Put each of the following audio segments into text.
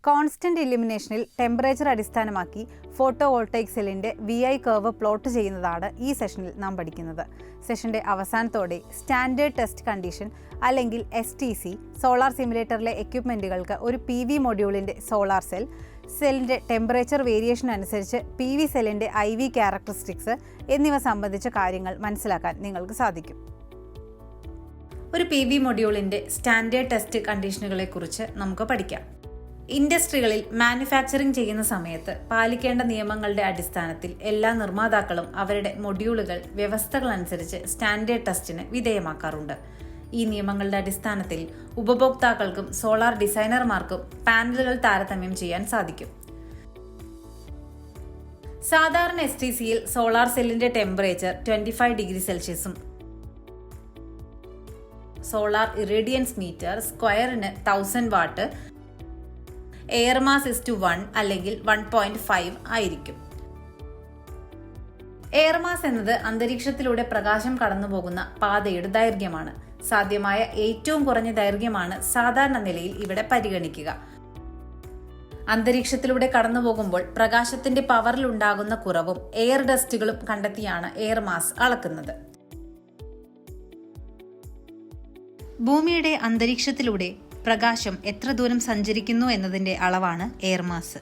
Constant ഇലിമിനേഷനിൽ temperature അടിസ്ഥാനമാക്കി photovoltaic സെല്ലിൻ്റെ VI curve plot ചെയ്യുന്നതാണ് ഈ സെഷനിൽ നാം പഠിക്കുന്നത്. സെഷൻ്റെ അവസാനത്തോടെ സ്റ്റാൻഡേർഡ് ടെസ്റ്റ് കണ്ടീഷൻ അല്ലെങ്കിൽ STC സോളാർ സിമുലേറ്ററിലെ എക്യുപ്മെൻറ്റുകൾക്ക് ഒരു PV മൊഡ്യൂളിൻ്റെ സോളാർ സെല്ലിൻ്റെ ടെമ്പറേച്ചർ വേരിയേഷൻ അനുസരിച്ച് PV സെല്ലിൻ്റെ IV ക്യാരക്ടറിസ്റ്റിക്സ് എന്നിവ സംബന്ധിച്ച കാര്യങ്ങൾ മനസ്സിലാക്കാൻ നിങ്ങൾക്ക് സാധിക്കും. ഒരു PV മൊഡ്യൂളിൻ്റെ സ്റ്റാൻഡേർഡ് ടെസ്റ്റ് കണ്ടീഷനുകളെക്കുറിച്ച് നമുക്ക് പഠിക്കാം. ഇൻഡസ്ട്രികളിൽ മാനുഫാക്ചറിംഗ് ചെയ്യുന്ന സമയത്ത് പാലിക്കേണ്ട നിയമങ്ങളുടെ അടിസ്ഥാനത്തിൽ എല്ലാ നിർമ്മാതാക്കളും അവരുടെ മൊഡ്യൂളുകൾ വ്യവസ്ഥകൾ അനുസരിച്ച് സ്റ്റാൻഡേർഡ് ടെസ്റ്റിന് വിധേയമാക്കാറുണ്ട്. ഈ നിയമങ്ങളുടെ അടിസ്ഥാനത്തിൽ ഉപഭോക്താക്കൾക്കും സോളാർ ഡിസൈനർമാർക്കും പാനലുകൾ താരതമ്യം ചെയ്യാൻ സാധിക്കും. സാധാരണ STCയിൽ സോളാർ സെല്ലിന്റെ ടെമ്പറേച്ചർ 25 ഡിഗ്രി സെൽഷ്യസും സോളാർ ഇറേഡിയൻസ് മീറ്റർ സ്ക്വയറിന് 1000 വാട്ട്, എയർ മാസ് 1 അല്ലെങ്കിൽ 1.5 ആയിരിക്കും. എയർ മാസ് എന്നത് അന്തരീക്ഷത്തിലൂടെ പ്രകാശം കടന്നുപോകുന്ന പാതയുടെ ദൈർഘ്യമാണ്. സാധ്യമായ ഏറ്റവും കുറഞ്ഞ ദൈർഘ്യമാണ് സാധാരണ നിലയിൽ ഇവിടെ പരിഗണിക്കുക. അന്തരീക്ഷത്തിലൂടെ കടന്നുപോകുമ്പോൾ പ്രകാശത്തിന്റെ പവറിൽ ഉണ്ടാകുന്ന കുറവും എയർ ഡസ്റ്റുകളും കണ്ടെത്തിയാണ് എയർ മാസ് അളക്കുന്നത്. ഭൂമിയുടെ അന്തരീക്ഷത്തിലൂടെ പ്രകാശം എത്ര ദൂരം സഞ്ചരിക്കുന്നു എന്നതിൻ്റെ അളവാണ് എയർ മാസ്.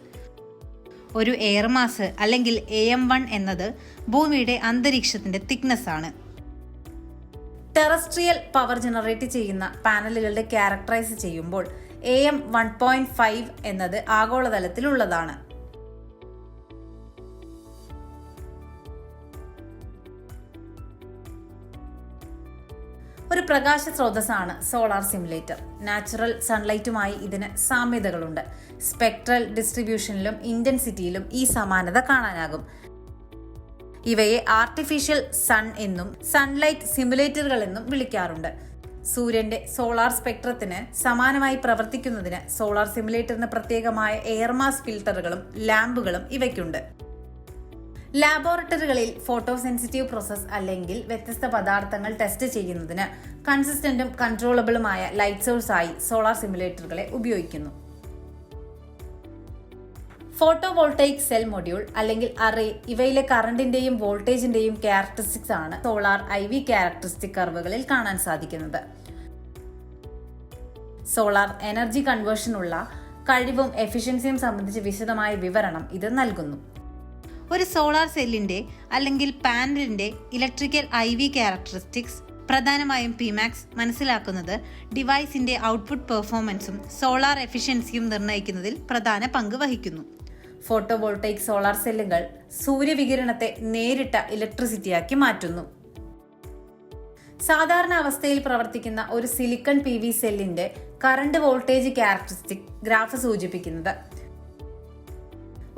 ഒരു എയർ മാസ് അല്ലെങ്കിൽ AM1 എന്നത് ഭൂമിയുടെ അന്തരീക്ഷത്തിന്റെ തിക്നെസ് ആണ്. ടെറസ്ട്രിയൽ പവർ ജനറേറ്റ് ചെയ്യുന്ന പാനലുകളുടെ ക്യാരക്ടറൈസ് ചെയ്യുമ്പോൾ AM 1.5 എന്നത് ആഗോളതലത്തിലുള്ളതാണ്. ഒരു പ്രകാശ സ്രോതസ്സാണ് സോളാർ സിമുലേറ്റർ. നാച്ചുറൽ സൺലൈറ്റുമായി ഇതിന് സാമ്യതകളുണ്ട്. സ്പെക്ട്രൽ ഡിസ്ട്രിബ്യൂഷനിലും ഇന്റൻസിറ്റിയിലും ഈ സമാനത കാണാനാകും. ഇവയെ ആർട്ടിഫിഷ്യൽ സൺ എന്നും സൺലൈറ്റ് സിമുലേറ്ററുകൾ എന്നും വിളിക്കാറുണ്ട്. സൂര്യന്റെ സോളാർ സ്പെക്ട്രത്തിന് സമാനമായി പ്രവർത്തിക്കുന്നതിന് സോളാർ സിമുലേറ്ററിന് പ്രത്യേകമായ എയർ മാസ് ഫിൽട്ടറുകളും ലാമ്പുകളും ഇവയ്ക്കുണ്ട്. ലാബോറട്ടറികളിൽ ഫോട്ടോ സെൻസിറ്റീവ് പ്രോസസ് അല്ലെങ്കിൽ വ്യത്യസ്ത പദാർത്ഥങ്ങൾ ടെസ്റ്റ് ചെയ്യുന്നതിന് കൺസിസ്റ്റന്റും കൺട്രോളബിളുമായ ലൈറ്റ് സോഴ്സ് ആയി സോളാർ സിമുലേറ്ററുകളെ ഉപയോഗിക്കുന്നു. ഫോട്ടോവോൾട്ടൈക് സെൽ മൊഡ്യൂൾ അല്ലെങ്കിൽ അറേ ഇവയിലെ കറണ്ടിന്റെയും വോൾട്ടേജിന്റെയും ക്യാരക്ടറിസ്റ്റിക്സ് ആണ് സോളാർ IV ക്യാരക്ടറിസ്റ്റിക് കർവുകളിൽ കാണാൻ സാധിക്കുന്നത്. സോളാർ എനർജി കൺവേർഷനുള്ള കഴിവും എഫിഷ്യൻസിയും സംബന്ധിച്ച് വിശദമായ വിവരണം ഇത് നൽകുന്നു. ഒരു സോളാർ സെല്ലിന്റെ അല്ലെങ്കിൽ പാനലിന്റെ ഇലക്ട്രിക്കൽ IV ക്യാരക്ടറിസ്റ്റിക്സ് പ്രധാനമായും Pmax മനസ്സിലാക്കുന്നത് ഡിവൈസിന്റെ ഔട്ട്പുട്ട് പെർഫോമൻസും സോളാർ എഫിഷ്യൻസിയും നിർണ്ണയിക്കുന്നതിൽ പ്രധാന പങ്ക് വഹിക്കുന്നു. ഫോട്ടോവോൾട്ടൈക് സോളാർ സെല്ലുകൾ സൂര്യവികിരണത്തെ നേരിട്ട ഇലക്ട്രിസിറ്റിയാക്കി മാറ്റുന്നു. സാധാരണ അവസ്ഥയിൽ പ്രവർത്തിക്കുന്ന ഒരു സിലിക്കൺ PV സെല്ലിന്റെ കറണ്ട് വോൾട്ടേജ് ക്യാരക്ടറിസ്റ്റിക് ഗ്രാഫ് സൂചിപ്പിക്കുന്നത്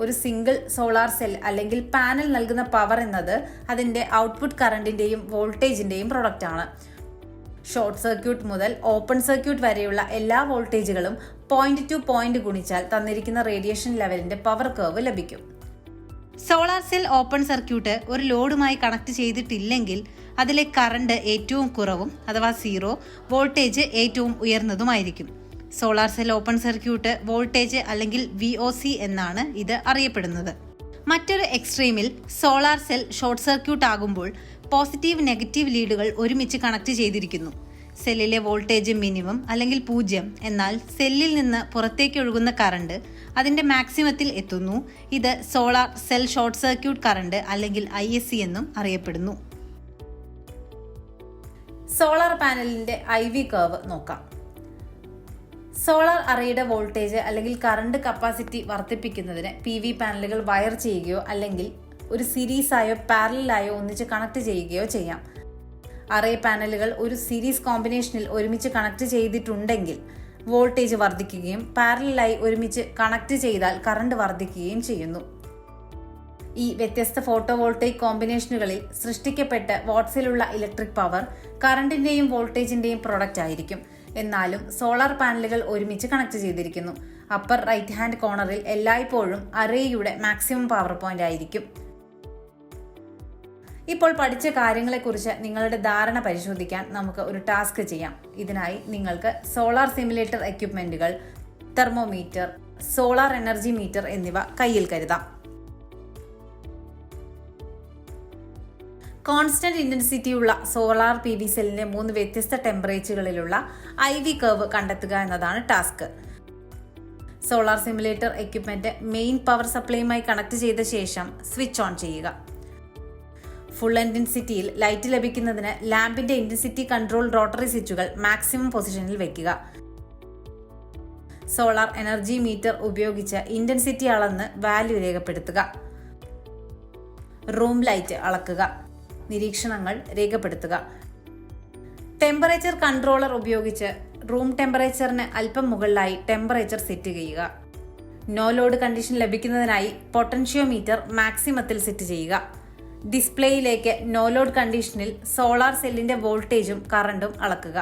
ഒരു സിംഗിൾ സോളാർ സെൽ അല്ലെങ്കിൽ പാനൽ നൽകുന്ന പവർ എന്നത് അതിന്റെ ഔട്ട്പുട്ട് കറണ്ടിന്റെയും വോൾട്ടേജിന്റെയും പ്രൊഡക്റ്റ് ആണ്. ഷോർട്ട് സർക്യൂട്ട് മുതൽ ഓപ്പൺ സർക്യൂട്ട് വരെയുള്ള എല്ലാ വോൾട്ടേജുകളും പോയിന്റ് ടു പോയിന്റ് ഗുണിച്ചാൽ തന്നിരിക്കുന്ന റേഡിയേഷൻ ലെവലിന്റെ പവർ കർവ് ലഭിക്കും. സോളാർ സെൽ ഓപ്പൺ സർക്യൂട്ട് ഒരു ലോഡുമായി കണക്ട് ചെയ്തിട്ടില്ലെങ്കിൽ അതിലെ കറണ്ട് ഏറ്റവും കുറവും അഥവാ 0, വോൾട്ടേജ് ഏറ്റവും ഉയർന്നതുമായിരിക്കും. Solar cell open circuit voltage അല്ലെങ്കിൽ VOC എന്നാണ് ഇത് അറിയപ്പെടുന്നത്. മറ്റൊരു എക്സ്ട്രീമിൽ സോളാർ സെൽ ഷോർട്ട് സർക്യൂട്ട് ആകുമ്പോൾ പോസിറ്റീവ് നെഗറ്റീവ് ലീഡുകൾ ഒരുമിച്ച് കണക്ട് ചെയ്തിരിക്കുന്നു. സെല്ലിലെ വോൾട്ടേജ് മിനിമം അല്ലെങ്കിൽ 0, എന്നാൽ സെല്ലിൽ നിന്ന് പുറത്തേക്ക് ഒഴുകുന്ന കറണ്ട് അതിന്റെ മാക്സിമത്തിൽ എത്തുന്നു. ഇത് solar cell short circuit current അല്ലെങ്കിൽ ISC എന്നും അറിയപ്പെടുന്നു. സോളാർ പാനലിന്റെ IV കർവ് നോക്കാം. സോളാർ അറേയുടെ വോൾട്ടേജ് അല്ലെങ്കിൽ കറണ്ട് കപ്പാസിറ്റി വർദ്ധിപ്പിക്കുന്നതിന് PV പാനലുകൾ വയർ ചെയ്യുകയോ അല്ലെങ്കിൽ ഒരു സീരീസായോ പാരലലായോ ഒന്നിച്ച് കണക്ട് ചെയ്യുകയോ ചെയ്യാം. അറേ പാനലുകൾ ഒരു സീരീസ് കോമ്പിനേഷനിൽ ഒരുമിച്ച് കണക്ട് ചെയ്തിട്ടുണ്ടെങ്കിൽ വോൾട്ടേജ് വർദ്ധിക്കുകയും പാരലലായി ഒരുമിച്ച് കണക്ട് ചെയ്താൽ കറണ്ട് വർദ്ധിക്കുകയും ചെയ്യുന്നു. ഈ വ്യത്യസ്ത ഫോട്ടോവോൾട്ടൈക് കോമ്പിനേഷനുകളിൽ സൃഷ്ടിക്കപ്പെട്ട വാട്ട്സിലുള്ള ഇലക്ട്രിക് പവർ കറണ്ടിന്റെയും വോൾട്ടേജിന്റെയും പ്രൊഡക്റ്റ് ആയിരിക്കും. എന്നാലും സോളാർ പാനലുകൾ ഒരുമിച്ച് കണക്ട് ചെയ്തിരിക്കുന്നു. അപ്പർ റൈറ്റ് ഹാൻഡ് കോർണറിൽ എല്ലായ്പ്പോഴും അറേയുടെ മാക്സിമം പവർ പോയിന്റ് ആയിരിക്കും. ഇപ്പോൾ പഠിച്ച കാര്യങ്ങളെക്കുറിച്ച് നിങ്ങളുടെ ധാരണ പരിശോധിക്കാൻ നമുക്ക് ഒരു ടാസ്ക് ചെയ്യാം. ഇതിനായി നിങ്ങൾക്ക് സോളാർ സിമുലേറ്റർ എക്യുപ്മെന്റുകൾ, തെർമോമീറ്റർ, സോളാർ എനർജി മീറ്റർ എന്നിവ കയ്യിൽ കരുതാം. കോൺസ്റ്റന്റ് ഇന്റൻസിറ്റിയുള്ള സോളാർ PV സെല്ലിന്റെ 3 വ്യത്യസ്ത ടെമ്പറേച്ചറുകളിലുള്ള IV കർവ് കണ്ടെത്തുക എന്നതാണ് task. Solar simulator equipment main power സപ്ലൈയുമായി കണക്ട് ചെയ്ത ശേഷം സ്വിച്ച് ഓൺ ചെയ്യുക. ഫുൾ ഇന്റൻസിറ്റിയിൽ ലൈറ്റ് ലഭിക്കുന്നതിന് ലാമ്പിന്റെ ഇന്റൻസിറ്റി കൺട്രോൾ റോട്ടറി സ്വിച്ചുകൾ മാക്സിമം പൊസിഷനിൽ വയ്ക്കുക. സോളാർ എനർജി മീറ്റർ ഉപയോഗിച്ച് ഇന്റൻസിറ്റി അളന്ന് വാല്യൂ രേഖപ്പെടുത്തുക. റൂം ലൈറ്റ് അളക്കുക. നിരീക്ഷണങ്ങൾ രേഖപ്പെടുത്തുക. ടെമ്പറേച്ചർ കൺട്രോളർ ഉപയോഗിച്ച് റൂം ടെമ്പറേച്ചറിന് അല്പം മുകളിലായി ടെമ്പറേച്ചർ സെറ്റ് ചെയ്യുക. നോ ലോഡ് കണ്ടീഷൻ ലഭിക്കുന്നതിനായി പൊട്ടൻഷ്യോമീറ്റർ മാക്സിമത്തിൽ സെറ്റ് ചെയ്യുക. ഡിസ്പ്ലേയിലേക്ക് നോ ലോഡ് കണ്ടീഷനിൽ സോളാർ സെല്ലിന്റെ വോൾട്ടേജും കറണ്ടും അളക്കുക.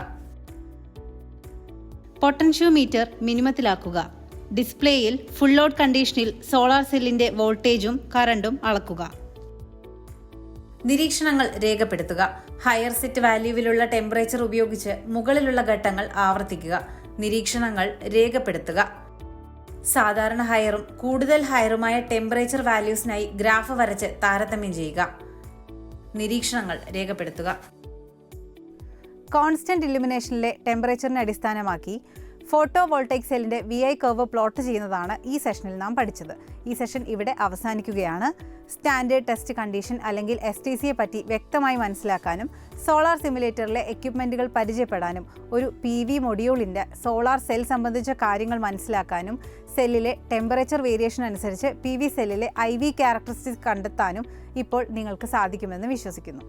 പൊട്ടൻഷ്യോമീറ്റർ മിനിമത്തിലാക്കുക. ഡിസ്പ്ലേയിൽ ഫുൾ ലോഡ് കണ്ടീഷനിൽ സോളാർ സെല്ലിന്റെ വോൾട്ടേജും കറണ്ടും അളക്കുക. നിരീക്ഷണങ്ങൾ രേഖപ്പെടുത്തുക. ഹയർ സെറ്റ് വാല്യൂവിലുള്ള ടെമ്പറേച്ചർ ഉപയോഗിച്ച് മുകളിലുള്ള ഘട്ടങ്ങൾ ആവർത്തിക്കുക. നിരീക്ഷണങ്ങൾ രേഖപ്പെടുത്തുക. സാധാരണ ഹയറും കൂടുതൽ ഹയറുമായ ടെമ്പറേച്ചർ വാല്യൂസിനായി ഗ്രാഫ് വരച്ച് താരതമ്യം ചെയ്യുക. നിരീക്ഷണങ്ങൾ രേഖപ്പെടുത്തുക. കോൺസ്റ്റന്റ് ഇലുമിനേഷനിലെ ടെമ്പറേച്ചറിനെ അടിസ്ഥാനമാക്കി ഫോട്ടോ വോൾട്ടൈക് സെല്ലിന്റെ VI കർവ് പ്ലോട്ട് ചെയ്യുന്നതാണ് ഈ സെഷനിൽ നാം പഠിച്ചത്. ഈ സെഷൻ ഇവിടെ അവസാനിക്കുകയാണ്. സ്റ്റാൻഡേർഡ് ടെസ്റ്റ് കണ്ടീഷൻ അല്ലെങ്കിൽ STCയെ പറ്റി വ്യക്തമായി മനസ്സിലാക്കാനും സോളാർ സിമുലേറ്ററിലെ എക്യുപ്മെൻറ്റുകൾ പരിചയപ്പെടാനും ഒരു PV മൊഡ്യൂളിൻ്റെ സോളാർ സെൽ സംബന്ധിച്ച കാര്യങ്ങൾ മനസ്സിലാക്കാനും സെല്ലിലെ ടെമ്പറേച്ചർ വേരിയേഷൻ അനുസരിച്ച് PV സെല്ലിലെ IV ക്യാരക്ടറിസ്റ്റിക്സ് കണ്ടെത്താനും ഇപ്പോൾ നിങ്ങൾക്ക് സാധിക്കുമെന്ന് വിശ്വസിക്കുന്നു.